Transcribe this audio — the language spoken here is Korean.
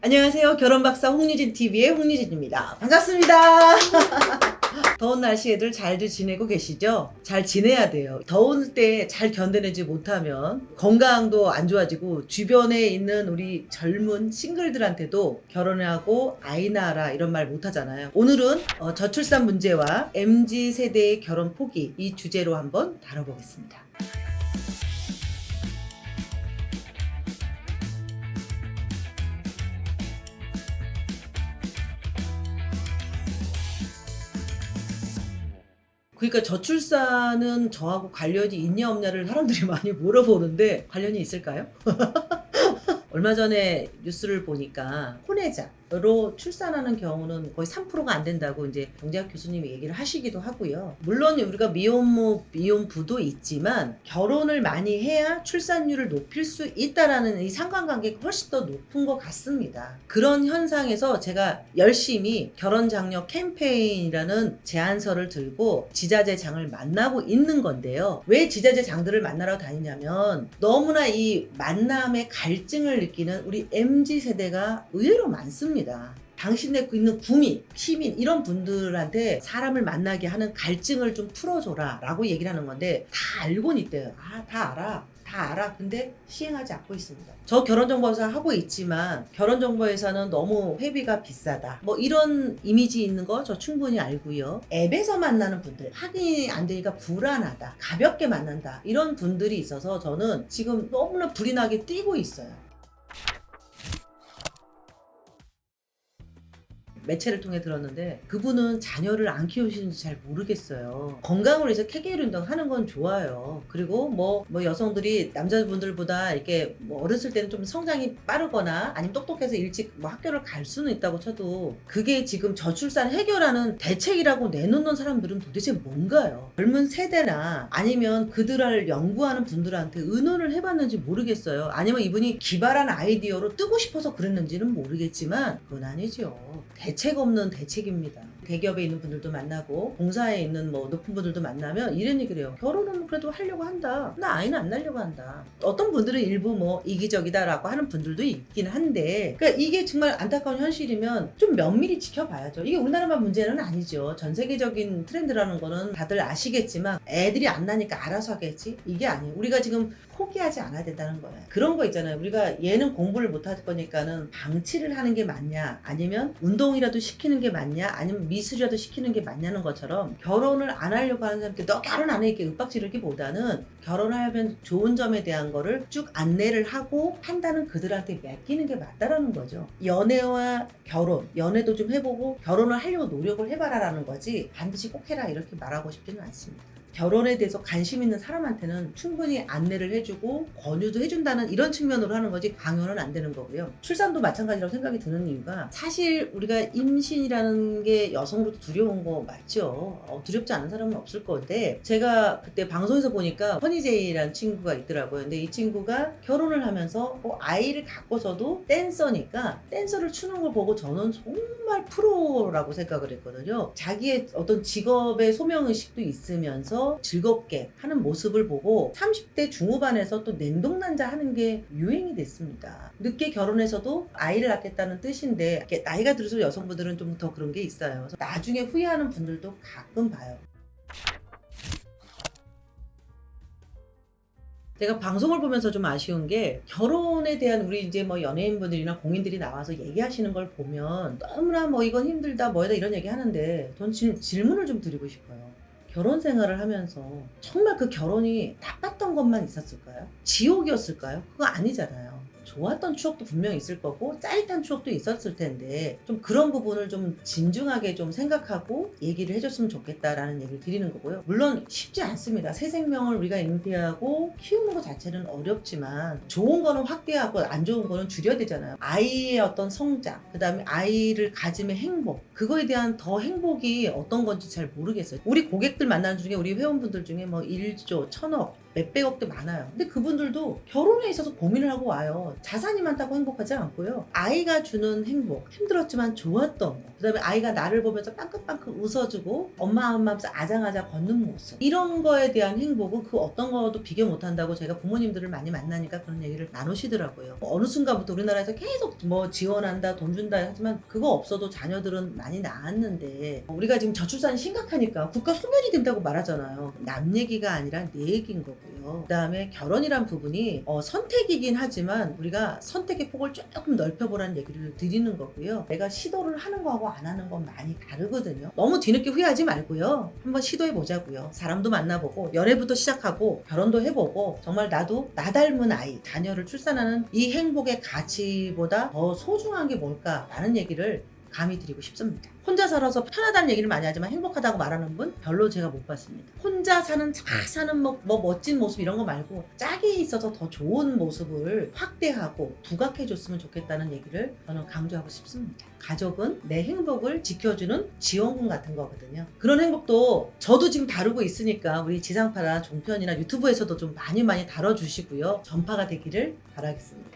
안녕하세요. 결혼박사 홍유진 TV의 홍유진입니다. 반갑습니다. 더운 날씨에들 잘들 지내고 계시죠? 잘 지내야 돼요. 더운 때 잘 견뎌내지 못하면 건강도 안 좋아지고 주변에 있는 우리 젊은 싱글들한테도 결혼하고 아이 낳아라 이런 말 못하잖아요. 오늘은 저출산 문제와 MZ세대의 결혼 포기 이 주제로 한번 다뤄보겠습니다. 그러니까 저출산은 저하고 관련이 있냐 없냐를 사람들이 많이 물어보는데 관련이 있을까요? 얼마 전에 뉴스를 보니까 혼외자로 출산하는 경우는 거의 3%가 안 된다고 이제 경제학 교수님이 얘기를 하시기도 하고요. 물론 우리가 미혼모, 미혼부도 있지만 결혼을 많이 해야 출산율을 높일 수 있다라는 이 상관관계가 훨씬 더 높은 것 같습니다. 그런 현상에서 제가 열심히 결혼장려 캠페인이라는 제안서를 들고 지자재 장을 만나고 있는 건데요. 왜 지자재 장들을 만나러 다니냐면 너무나 이 만남의 갈증을 느끼는 우리 MZ세대가 의외로 많습니다. 당신네 있는 구민, 시민 이런 분들한테 사람을 만나게 하는 갈증을 좀 풀어줘라 라고 얘기를 하는 건데 다 알고는 있대요. 다 알아. 다 알아. 근데 시행하지 않고 있습니다. 저 결혼정보회사 하고 있지만 결혼정보회사는 너무 회비가 비싸다. 뭐 이런 이미지 있는 거 저 충분히 알고요. 앱에서 만나는 분들 확인이 안 되니까 불안하다. 가볍게 만난다. 이런 분들이 있어서 저는 지금 너무나 불이 나게 뛰고 있어요. 매체를 통해 들었는데 그분은 자녀를 안 키우시는지 잘 모르겠어요. 건강을 위해서 케겔 운동 하는 건 좋아요. 그리고 뭐 여성들이 남자분들보다 이렇게 뭐 어렸을 때는 좀 성장이 빠르거나 아니면 똑똑해서 일찍 뭐 학교를 갈 수는 있다고 쳐도 그게 지금 저출산 해결하는 대책이라고 내놓는 사람들은 도대체 뭔가요? 젊은 세대나 아니면 그들을 연구하는 분들한테 의논을 해봤는지 모르겠어요. 아니면 이분이 기발한 아이디어로 뜨고 싶어서 그랬는지는 모르겠지만 그건 아니죠. 대책 없는 대책입니다. 대기업에 있는 분들도 만나고 봉사에 있는 뭐 높은 분들도 만나면 이런 얘기를 해요. 결혼은 그래도 하려고 한다. 나 아이는 안 낳으려고 한다. 어떤 분들은 일부 뭐 이기적이다라고 하는 분들도 있긴 한데 그러니까 이게 정말 안타까운 현실이면 좀 면밀히 지켜봐야죠. 이게 우리나라만 문제는 아니죠. 전 세계적인 트렌드라는 거는 다들 아시겠지만 애들이 안 나니까 알아서 하겠지? 이게 아니에요. 우리가 지금 포기하지 않아야 된다는 거예요. 그런 거 있잖아요. 우리가 얘는 공부를 못 할 거니까는 방치를 하는 게 맞냐 아니면 운동이라도 시키는 게 맞냐 아니면 미술이라도 시키는 게 맞냐는 것처럼 결혼을 안 하려고 하는 사람한테 너 결혼 안 해 이렇게 윽박 지르기보다는 결혼하면 좋은 점에 대한 거를 쭉 안내를 하고 판단은 그들한테 맡기는 게 맞다라는 거죠. 연애와 결혼, 연애도 좀 해보고 결혼을 하려고 노력을 해봐라라는 거지 반드시 꼭 해라 이렇게 말하고 싶지는 않습니다. 결혼에 대해서 관심 있는 사람한테는 충분히 안내를 해주고 권유도 해준다는 이런 측면으로 하는 거지 강요는 안 되는 거고요. 출산도 마찬가지라고 생각이 드는 이유가 사실 우리가 임신이라는 게 여성으로도 두려운 거 맞죠. 두렵지 않은 사람은 없을 건데 제가 그때 방송에서 보니까 허니제이라는 친구가 있더라고요. 근데 이 친구가 결혼을 하면서 아이를 갖고서도 댄서니까 댄서를 추는 걸 보고 저는 정말 프로라고 생각을 했거든요. 자기의 어떤 직업의 소명의식도 있으면서 즐겁게 하는 모습을 보고 30대 중후반에서 또 냉동난자 하는 게 유행이 됐습니다. 늦게 결혼해서도 아이를 낳겠다는 뜻인데 나이가 들어서 여성분들은 좀 더 그런 게 있어요. 나중에 후회하는 분들도 가끔 봐요. 제가 방송을 보면서 좀 아쉬운 게 결혼에 대한 우리 이제 뭐 연예인분들이나 공인들이 나와서 얘기하시는 걸 보면 너무나 뭐 이건 힘들다 뭐다 이런 얘기 하는데 전 질문을 좀 드리고 싶어요. 결혼 생활을 하면서 정말 그 결혼이 나빴던 것만 있었을까요? 지옥이었을까요? 그거 아니잖아요. 좋았던 추억도 분명히 있을 거고 짜릿한 추억도 있었을 텐데 좀 그런 부분을 좀 진중하게 좀 생각하고 얘기를 해줬으면 좋겠다라는 얘기를 드리는 거고요. 물론 쉽지 않습니다. 새 생명을 우리가 잉태하고 키우는 것 자체는 어렵지만 좋은 거는 확대하고 안 좋은 거는 줄여야 되잖아요. 아이의 어떤 성장, 그 다음에 아이를 가짐의 행복, 그거에 대한 더 행복이 어떤 건지 잘 모르겠어요. 우리 고객들 만나는 중에 우리 회원분들 중에 뭐 1조, 1000억 몇백억대 많아요. 근데 그분들도 결혼에 있어서 고민을 하고 와요. 자산이 많다고 행복하지 않고요. 아이가 주는 행복, 힘들었지만 좋았던 거. 그다음에 아이가 나를 보면서 빵긋빵긋 웃어주고 엄마 하면서 아장아장 걷는 모습. 이런 거에 대한 행복은 그 어떤 거도 비교 못한다고 제가 부모님들을 많이 만나니까 그런 얘기를 나누시더라고요. 어느 순간부터 우리나라에서 계속 뭐 지원한다, 돈 준다 하지만 그거 없어도 자녀들은 많이 낳았는데 우리가 지금 저출산이 심각하니까 국가 소멸이 된다고 말하잖아요. 남 얘기가 아니라 내 얘기인 거고요. 그다음에 결혼이란 부분이 선택이긴 하지만 우리가 선택의 폭을 조금 넓혀보라는 얘기를 드리는 거고요. 내가 시도를 하는 거하고 안 하는 건 많이 다르거든요. 너무 뒤늦게 후회하지 말고요. 한번 시도해 보자고요. 사람도 만나보고 연애부터 시작하고 결혼도 해보고 정말 나도 나 닮은 아이, 자녀를 출산하는 이 행복의 가치보다 더 소중한 게 뭘까라는 얘기를 감히 드리고 싶습니다. 혼자 살아서 편하다는 얘기를 많이 하지만 행복하다고 말하는 분 별로 제가 못 봤습니다. 혼자 사는 잘 사는 뭐 멋진 모습 이런 거 말고 짝이 있어서 더 좋은 모습을 확대하고 부각해 줬으면 좋겠다는 얘기를 저는 강조하고 싶습니다. 가족은 내 행복을 지켜주는 지원군 같은 거거든요. 그런 행복도 저도 지금 다루고 있으니까 우리 지상파나 종편이나 유튜브에서도 좀 많이 다뤄주시고요. 전파가 되기를 바라겠습니다.